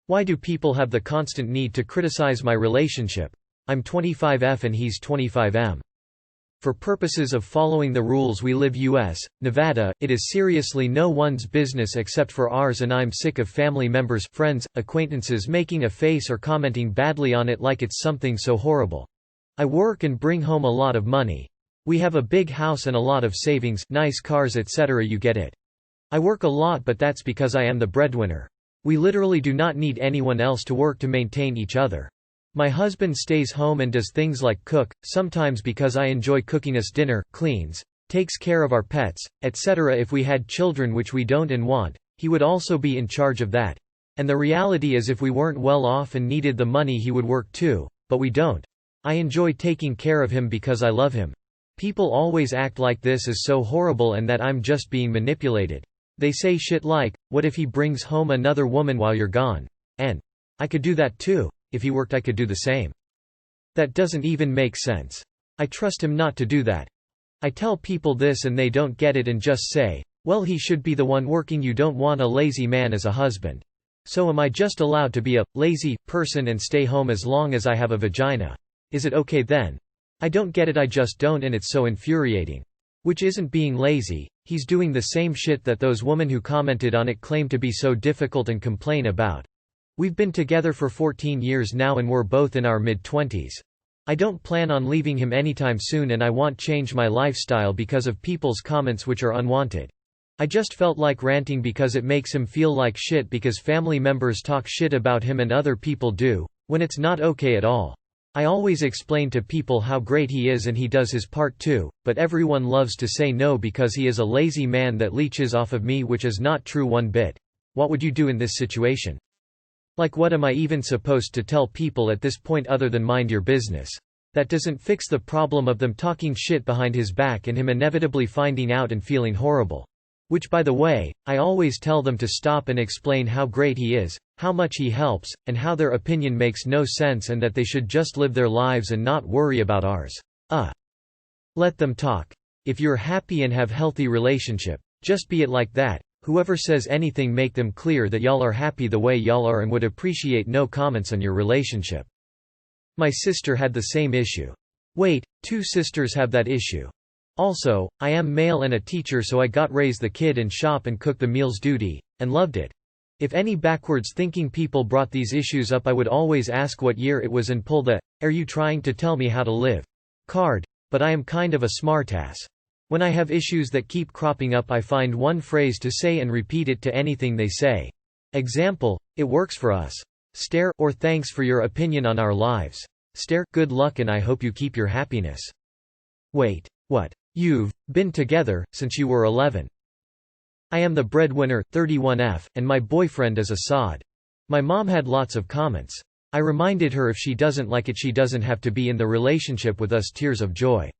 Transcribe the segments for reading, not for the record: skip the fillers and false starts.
Why do people have the constant need to criticize my relationship? I'm 25F and he's 25M. For purposes of following the rules we live US, Nevada, it is seriously no one's business except for ours, and I'm sick of family members, friends, acquaintances making a face or commenting badly on it like it's something so horrible. I work and bring home a lot of money. We have a big house and a lot of savings, nice cars, etc. You get it. I work a lot, but that's because I am the breadwinner. We literally do not need anyone else to work to maintain each other. My husband stays home and does things like cook, sometimes because I enjoy cooking us dinner, cleans, takes care of our pets, etc. If we had children, which we don't and want, he would also be in charge of that. And the reality is, if we weren't well off and needed the money, he would work too, but we don't. I enjoy taking care of him because I love him. People always act like this is so horrible and that I'm just being manipulated. They say shit like, what if he brings home another woman while you're gone? And I could do that too. If he worked, I could do the same. That doesn't even make sense. I trust him not to do that. I tell people this and they don't get it and just say, well, he should be the one working. You don't want a lazy man as a husband. So am I just allowed to be a lazy person and stay home as long as I have a vagina? Is it okay then? I don't get it, I just don't, and it's so infuriating. Which isn't being lazy, he's doing the same shit that those women who commented on it claim to be so difficult and complain about. We've been together for 14 years now and we're both in our mid-20s. I don't plan on leaving him anytime soon, and I won't change my lifestyle because of people's comments which are unwanted. I just felt like ranting because it makes him feel like shit because family members talk shit about him and other people do, when it's not okay at all. I always explain to people how great he is and he does his part too, but everyone loves to say no because he is a lazy man that leeches off of me, which is not true one bit. What would you do in this situation? Like, what am I even supposed to tell people at this point other than mind your business? That doesn't fix the problem of them talking shit behind his back and him inevitably finding out and feeling horrible. Which, by the way, I always tell them to stop and explain how great he is, how much he helps, and how their opinion makes no sense and that they should just live their lives and not worry about ours. Let them talk. If you're happy and have healthy relationship, just be it like that. Whoever says anything, make them clear that y'all are happy the way y'all are and would appreciate no comments on your relationship. My sister had the same issue. Wait, 2 sisters have that issue. Also, I am male and a teacher, so I got raise the kid and shop and cook the meals duty, and loved it. If any backwards thinking people brought these issues up, I would always ask what year it was and pull the, "Are you trying to tell me how to live?" card. But I am kind of a smartass. When I have issues that keep cropping up, I find one phrase to say and repeat it to anything they say. Example, "It works for us." Stare, or "Thanks for your opinion on our lives." Stare, "Good luck and I hope you keep your happiness." Wait, what? You've been together since you were 11. I am the breadwinner, 31F, and my boyfriend is a sod. My mom had lots of comments. I reminded her if she doesn't like it, she doesn't have to be in the relationship with us. Tears of joy.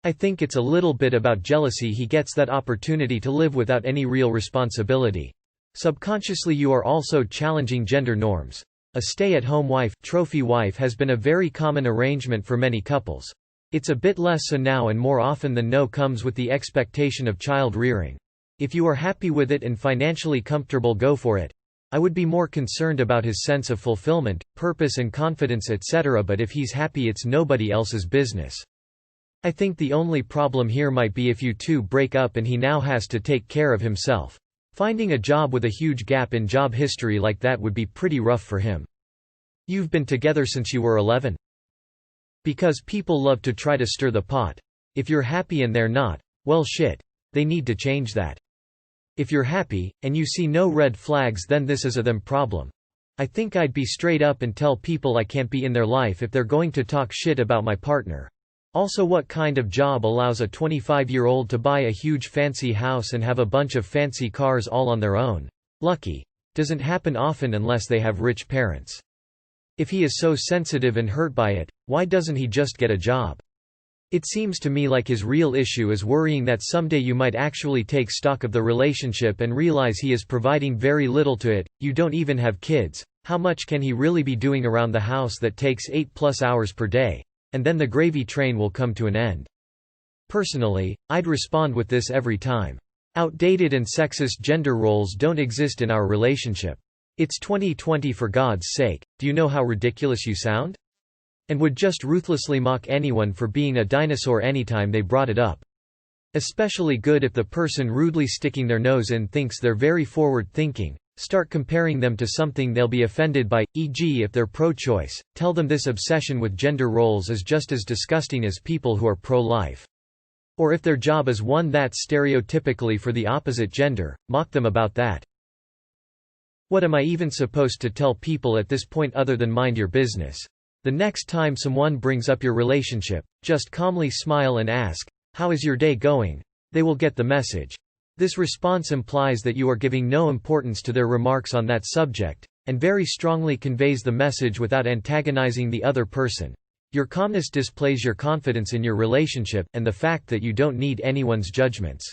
I think it's a little bit about jealousy. He gets that opportunity to live without any real responsibility. Subconsciously you are also challenging gender norms. A stay-at-home wife, trophy wife has been a very common arrangement for many couples. It's a bit less so now, and more often than no comes with the expectation of child rearing. If you are happy with it and financially comfortable, go for it. I would be more concerned about his sense of fulfillment, purpose and confidence, etc., but if he's happy, it's nobody else's business. I think the only problem here might be if you two break up and he now has to take care of himself. Finding a job with a huge gap in job history like that would be pretty rough for him. You've been together since you were 11? Because people love to try to stir the pot. If you're happy and they're not, well shit. They need to change that. If you're happy, and you see no red flags, then this is a them problem. I think I'd be straight up and tell people I can't be in their life if they're going to talk shit about my partner. Also, what kind of job allows a 25-year-old to buy a huge fancy house and have a bunch of fancy cars all on their own? Lucky. Doesn't happen often unless they have rich parents. If he is so sensitive and hurt by it, why doesn't he just get a job? It seems to me like his real issue is worrying that someday you might actually take stock of the relationship and realize he is providing very little to it. You don't even have kids. How much can he really be doing around the house that takes 8+ hours per day? And then the gravy train will come to an end. Personally, I'd respond with this every time. Outdated and sexist gender roles don't exist in our relationship. It's 2020 for God's sake, do you know how ridiculous you sound? And would just ruthlessly mock anyone for being a dinosaur anytime they brought it up. Especially good if the person rudely sticking their nose in thinks they're very forward-thinking. Start comparing them to something they'll be offended by, e.g. if they're pro-choice, tell them this obsession with gender roles is just as disgusting as people who are pro-life. Or if their job is one that's stereotypically for the opposite gender, mock them about that. What am I even supposed to tell people at this point other than mind your business? The next time someone brings up your relationship, just calmly smile and ask, "How is your day going?" They will get the message. This response implies that you are giving no importance to their remarks on that subject, and very strongly conveys the message without antagonizing the other person. Your calmness displays your confidence in your relationship, and the fact that you don't need anyone's judgments.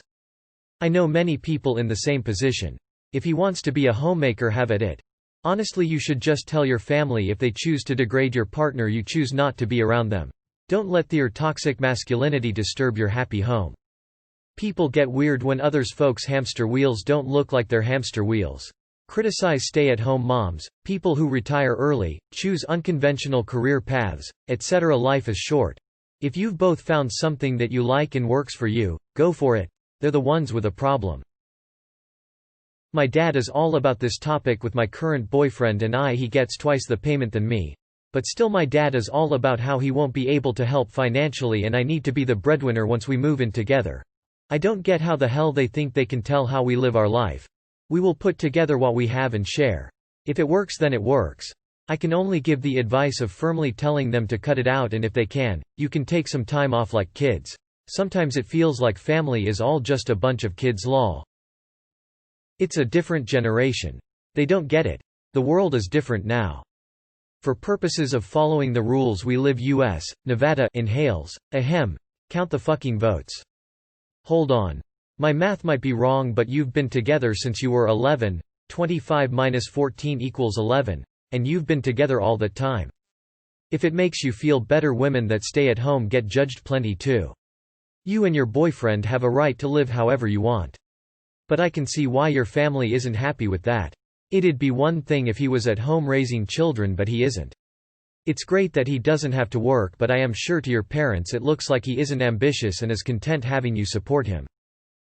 I know many people in the same position. If he wants to be a homemaker, have at it. Honestly, you should just tell your family if they choose to degrade your partner you choose not to be around them. Don't let their toxic masculinity disturb your happy home. People get weird when others folks' hamster wheels don't look like their hamster wheels. Criticize stay-at-home moms, people who retire early, choose unconventional career paths, etc. Life is short. If you've both found something that you like and works for you, go for it. They're the ones with a problem. My dad is all about this topic with my current boyfriend and he gets twice the payment than me. But still my dad is all about how he won't be able to help financially and I need to be the breadwinner once we move in together. I don't get how the hell they think they can tell how we live our life. We will put together what we have and share. If it works then it works. I can only give the advice of firmly telling them to cut it out, and if they can, you can take some time off like kids. Sometimes it feels like family is all just a bunch of kids lol. It's a different generation. They don't get it. The world is different now. For purposes of following the rules we live US, Nevada inhales, ahem. Count the fucking votes. Hold on. My math might be wrong, but you've been together since you were 11, 25 minus 14 equals 11, and you've been together all that time. If it makes you feel better, women that stay at home get judged plenty too. You and your boyfriend have a right to live however you want. But I can see why your family isn't happy with that. It'd be one thing if he was at home raising children, but he isn't. It's great that he doesn't have to work, but I am sure to your parents it looks like he isn't ambitious and is content having you support him.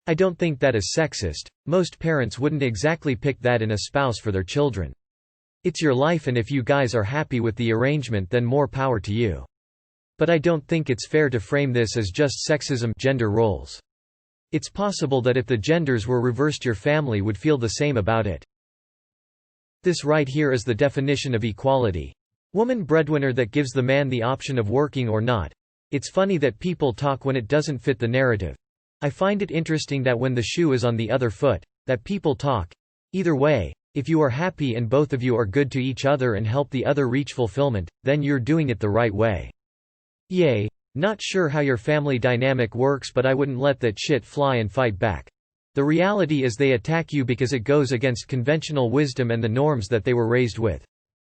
I don't think that is sexist. Most parents wouldn't exactly pick that in a spouse for their children. It's your life, and if you guys are happy with the arrangement then more power to you. But I don't think it's fair to frame this as just sexism, gender roles. It's possible that if the genders were reversed your family would feel the same about it. This right here is the definition of equality. Woman breadwinner that gives the man the option of working or not. It's funny that people talk when it doesn't fit the narrative. I find it interesting that when the shoe is on the other foot, that people talk. Either way, if you are happy and both of you are good to each other and help the other reach fulfillment, then you're doing it the right way. Yay. Not sure how your family dynamic works, but I wouldn't let that shit fly and fight back. The reality is they attack you because it goes against conventional wisdom and the norms that they were raised with.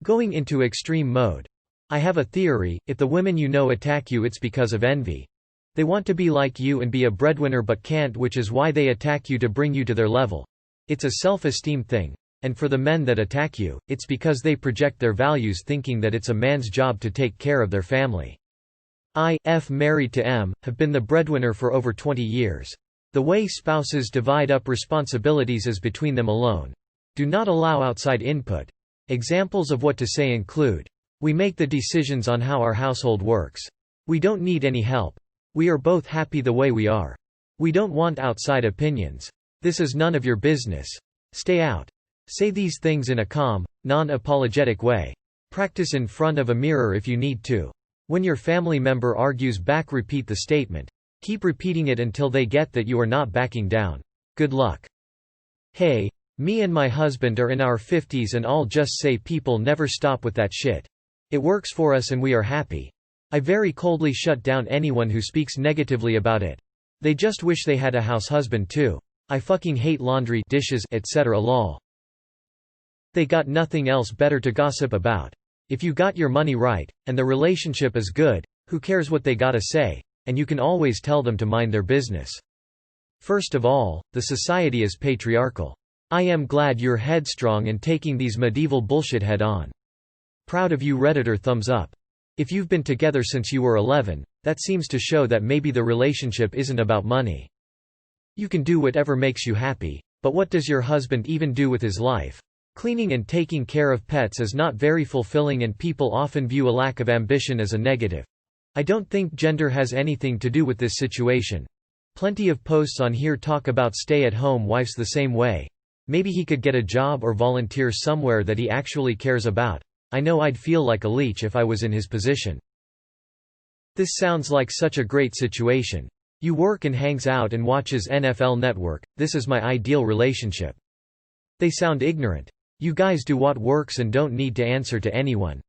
Going into extreme mode. I have a theory, if the women you know attack you it's because of envy. They want to be like you and be a breadwinner but can't, which is why they attack you to bring you to their level. It's a self-esteem thing. And for the men that attack you, it's because they project their values thinking that it's a man's job to take care of their family. Married to M, have been the breadwinner for over 20 years. The way spouses divide up responsibilities is between them alone. Do not allow outside input. Examples of what to say include, we make the decisions on how our household works. We don't need any help. We are both happy the way we are. We don't want outside opinions. This is none of your business. Stay out. Say these things in a calm, non-apologetic way. Practice in front of a mirror if you need to. When your family member argues back, repeat the statement. Keep repeating it until they get that you are not backing down. Good luck. Hey, me and my husband are in our 50s and I'll just say people never stop with that shit. It works for us and we are happy. I very coldly shut down anyone who speaks negatively about it. They just wish they had a house husband too. I fucking hate laundry, dishes, etc. lol. They got nothing else better to gossip about. If you got your money right, and the relationship is good, who cares what they gotta say, and you can always tell them to mind their business. First of all, the society is patriarchal. I am glad you're headstrong and taking these medieval bullshit head on. Proud of you Redditor thumbs up. If you've been together since you were 11, that seems to show that maybe the relationship isn't about money. You can do whatever makes you happy, but what does your husband even do with his life? Cleaning and taking care of pets is not very fulfilling and people often view a lack of ambition as a negative. I don't think gender has anything to do with this situation. Plenty of posts on here talk about stay-at-home wives the same way. Maybe he could get a job or volunteer somewhere that he actually cares about. I know I'd feel like a leech if I was in his position. This sounds like such a great situation. You work and hangs out and watches NFL Network. This is my ideal relationship. They sound ignorant. You guys do what works and don't need to answer to anyone.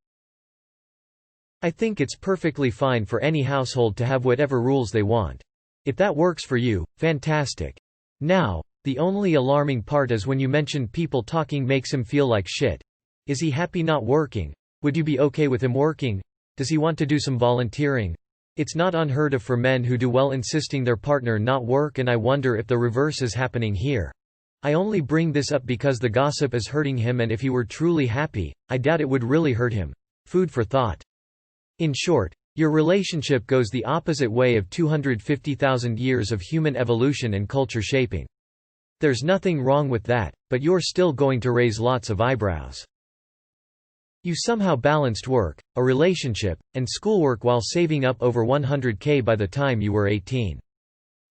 I think it's perfectly fine for any household to have whatever rules they want. If that works for you, fantastic. Now, the only alarming part is when you mention people talking makes him feel like shit. Is he happy not working? Would you be okay with him working? Does he want to do some volunteering? It's not unheard of for men who do well insisting their partner not work, and I wonder if the reverse is happening here. I only bring this up because the gossip is hurting him, and if he were truly happy, I doubt it would really hurt him. Food for thought. In short, your relationship goes the opposite way of 250,000 years of human evolution and culture shaping. There's nothing wrong with that, but you're still going to raise lots of eyebrows. You somehow balanced work, a relationship, and schoolwork while saving up over $100K by the time you were 18.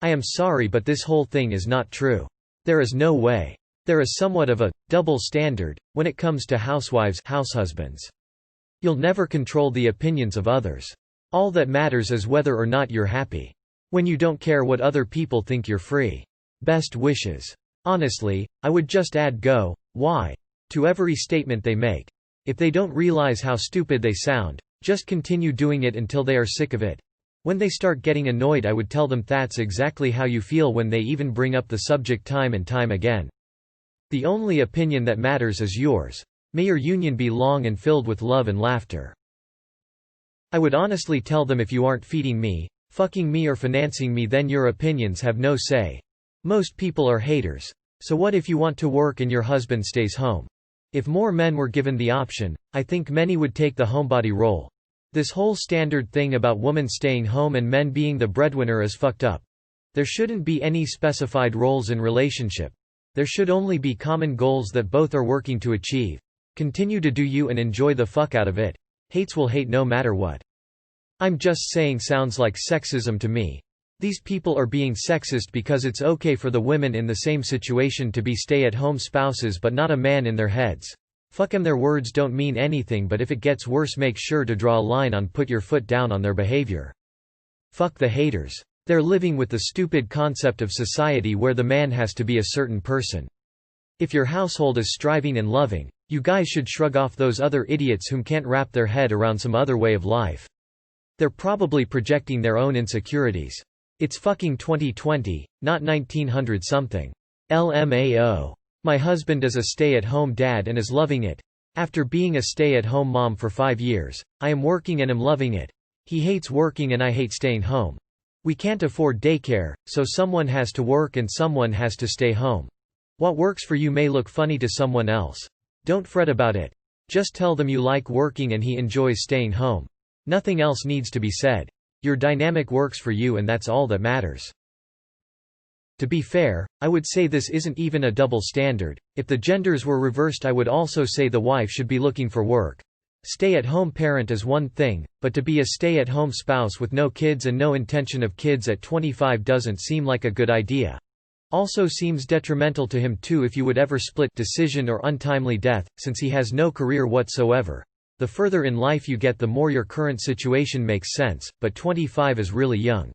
I am sorry, but this whole thing is not true. There is no way. There is somewhat of a double standard when it comes to housewives, househusbands. You'll never control the opinions of others. All that matters is whether or not you're happy. When you don't care what other people think, you're free. Best wishes. Honestly, I would just add go, why? To every statement they make. If they don't realize how stupid they sound, just continue doing it until they are sick of it. When they start getting annoyed, I would tell them that's exactly how you feel when they even bring up the subject time and time again. The only opinion that matters is yours. May your union be long and filled with love and laughter. I would honestly tell them, if you aren't feeding me, fucking me, or financing me, then your opinions have no say. Most people are haters. So what if you want to work and your husband stays home? If more men were given the option, I think many would take the homebody role. This whole standard thing about women staying home and men being the breadwinner is fucked up. There shouldn't be any specified roles in relationship. There should only be common goals that both are working to achieve. Continue to do you and enjoy the fuck out of it. Hates will hate no matter what. I'm just saying, sounds like sexism to me. These people are being sexist because it's okay for the women in the same situation to be stay-at-home spouses but not a man in their heads. Fuck 'em, their words don't mean anything, but if it gets worse, make sure to draw a line on, put your foot down on their behavior. Fuck the haters. They're living with the stupid concept of society where the man has to be a certain person. If your household is striving and loving, you guys should shrug off those other idiots whom can't wrap their head around some other way of life. They're probably projecting their own insecurities. It's fucking 2020, not 1900 something. LMAO. My husband is a stay-at-home dad and is loving it. After being a stay-at-home mom for 5 years, I am working and am loving it. He hates working and I hate staying home. We can't afford daycare, so someone has to work and someone has to stay home. What works for you may look funny to someone else. Don't fret about it. Just tell them you like working and he enjoys staying home. Nothing else needs to be said. Your dynamic works for you and that's all that matters. To be fair, I would say this isn't even a double standard. If the genders were reversed, I would also say the wife should be looking for work. Stay-at-home parent is one thing, but to be a stay-at-home spouse with no kids and no intention of kids at 25 doesn't seem like a good idea. Also seems detrimental to him too if you would ever split, decision or untimely death, since he has no career whatsoever. The further in life you get, the more your current situation makes sense, but 25 is really young.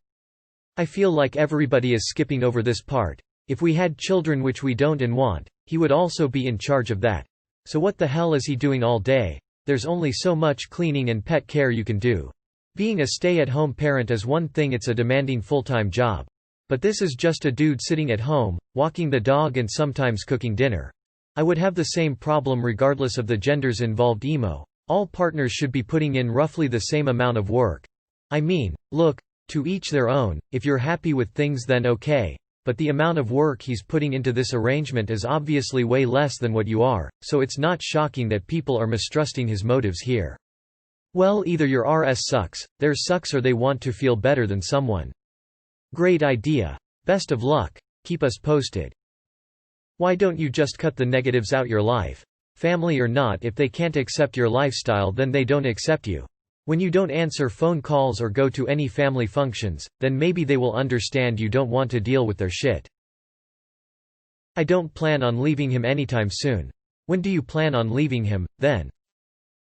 I feel like everybody is skipping over this part. If we had children, which we don't and want, he would also be in charge of that. So what the hell is he doing all day? There's only so much cleaning and pet care you can do. Being a stay-at-home parent is one thing, it's a demanding full-time job. But this is just a dude sitting at home, walking the dog and sometimes cooking dinner. I would have the same problem regardless of the genders involved. Emo. All partners should be putting in roughly the same amount of work. I mean, look, to each their own. If you're happy with things, then okay. but the amount of work he's putting into this arrangement is obviously way less than what you are, so it's not shocking that people are mistrusting his motives here. Well, either your RS sucks, theirs sucks, or they want to feel better than someone. Great idea. Best of luck. Keep us posted. Why don't you just cut the negatives out your life? Family or not, if they can't accept your lifestyle, then they don't accept you. When you don't answer phone calls or go to any family functions, then maybe they will understand you don't want to deal with their shit. I don't plan on leaving him anytime soon. When do you plan on leaving him, then?